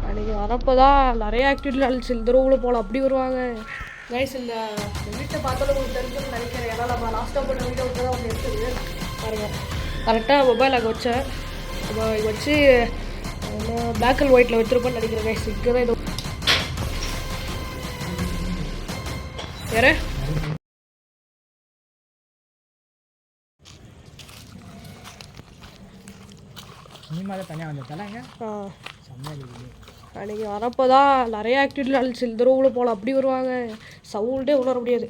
அன்றைக்கி வரப்போ தான் நிறைய ஆக்டிவிட்டி நடந்துச்சு. இந்த ரூமில் போகலாம் அப்படி வருவாங்க கைஸ். இந்த வீட்டை பார்த்தாலும் உங்களுக்கு தெரிஞ்சுன்னு நினைக்கிறேன். ஏன்னா நம்ம லாஸ்ட்டாக போட்ட வீடியோவுக்கு தான் வந்து எடுத்தது பாருங்க. கரெக்டாக மொபைல் அங்கே வச்சேன். வச்சு பிளாக் அண்ட் ஒயிட்டில் வச்சுருப்பேன்னு நினைக்கிறேன் கைஸ். இங்கே தான் இது யாரு அன்றைக்கி வரப்போ தான் நிறைய ஆக்டிவிட்டி நடந்துச்சு. இந்த ரூமில் போகலாம் அப்படி வருவாங்க. சவுண்டே உணர முடியாது.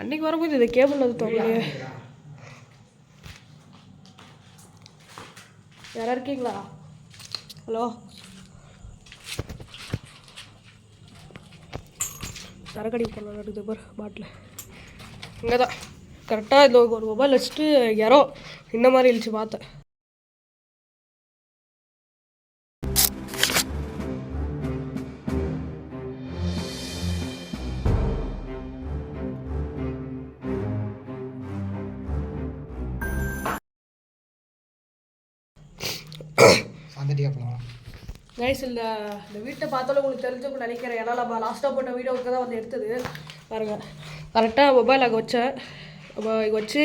அன்றைக்கி வரும்போது இது கேபிள் அது தோங்கலையே. யாரா இருக்கீங்களா? ஹலோ, சரக்கடி பண்ண இருக்குது பார் பாட்டில். இங்கே தான் கரெக்டாக இந்த ஒரு மொபைல் வச்சுட்டு யாரோ இந்த மாதிரி இருந்துச்சு பார்த்தேன். கைஸ் இந்த வீட்டை பார்த்தாலும் உங்களுக்கு தெரிஞ்சுன்னு நினைக்கிறேன். ஏன்னா நம்ம லாஸ்ட்டாக போட்ட வீடியோவுக்கு தான் வந்து எடுத்தது பாருங்கள். கரெக்டாக மொபைல் அங்கே வச்சேன். வச்சு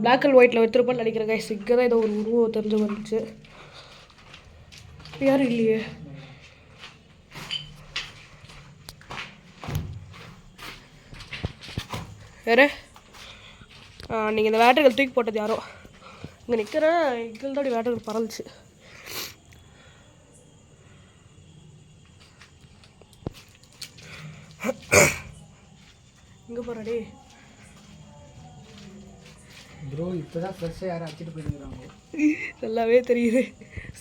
பிளாக் அண்ட் ஒயிட்டில் வச்சுருப்பேன்னு நினைக்கிறேன் கைஸ். இங்கே தான் ஏதோ ஒரு உருவம் தெரிஞ்சு வந்துச்சு. யாரும் இல்லையே. வேறு நீங்கள் இந்த வேட்டைகள் தூக்கி போட்டது யாரோ. இங்கே நிற்கிறேன். இங்கே தான் வேட்டைகள் பறந்துச்சு. இங்கே போகிறாடே ப்ரோ. இப்போ தான் ஃப்ரெஷ்ஷாக யாரும் அடிச்சுட்டு போயிருக்கிறாங்க. நல்லாவே தெரியுது.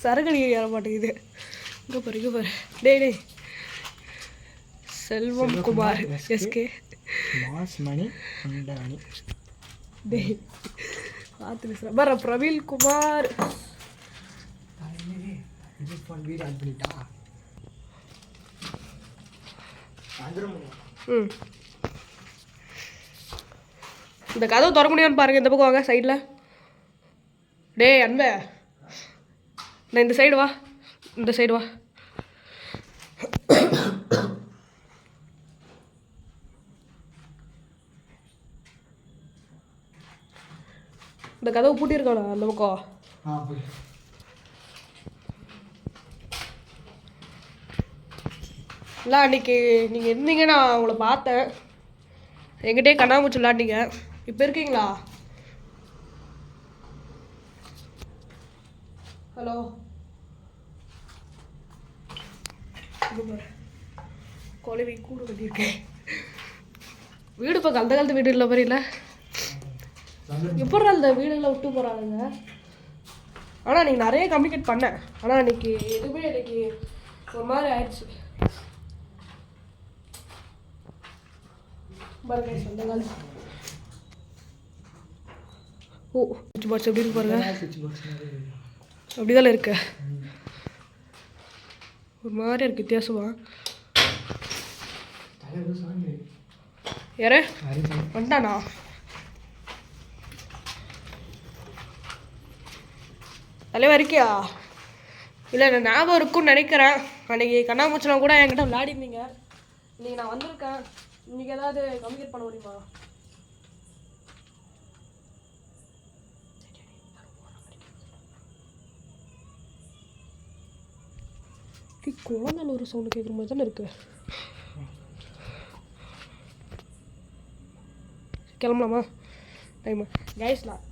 சரகடி ஏற மாட்டேங்குது. இங்கே பாரு இங்கே பாரு. டே செல்வம் குமார் எஸ்கே மணி அண்டானி. டே பார்த்து பேசுகிறேன் பாரு. பிரவீன் குமார் வீடு ஆட் பண்ணிட்டா. இந்த கதவு திறக்க முடியும்னு பாருங்கள். இந்த பக்கம் வாங்க சைடில். டே அன்பே, நான் இந்த சைடு வா. இந்த சைடு வா. இந்த கதவு பூட்டியிருக்கானா அந்த பக்கம்? இல்லை அன்றைக்கி நீங்கள் இருந்தீங்க, நான் உங்களை பார்த்தேன். எங்கிட்டே கண்ணாமூச்சி விளாண்டிங்க. இப்போ இருக்கீங்களா? ஹலோ, குழவி கூடு கட்டியிருக்கேன். வீடு இப்போ அந்த காலத்து வீடு இல்லை மாதிரி இல்லை. எப்படி அந்த வீடுகளை விட்டு போகிறாங்க. ஆனால் நீங்கள் நிறைய கம்யூனிகேட் பண்ணேன். ஆனால் அன்றைக்கி எதுவுமே எனக்கு ஒரு மாதிரி ஆயிடுச்சு. அந்த காலத்து சுவிட்ச் பாக்ஸ் எப்படி இருக்கு பாருங்க. அப்படிதானே இருக்கு. ஒரு மாதிரி இருக்கு வித்தியாசமா. யாரு வந்தானா? தலைவா இருக்கியா? இல்லை நான் ஞாபகம் இருக்குன்னு நினைக்கிறேன். அன்றைக்கி கண்ணாமூச்சலாம் கூட என்கிட்ட விளையாடிருந்தீங்க. இன்றைக்கி நான் வந்திருக்கேன். இன்றைக்கி ஏதாவது கம்யூனிகேட் பண்ண முடியுமா? குழந்தைல ஒரு சவுண்டு கேட்குற மாதிரி தானே இருக்கு. கிளம்பலாமா? Time guys. நான்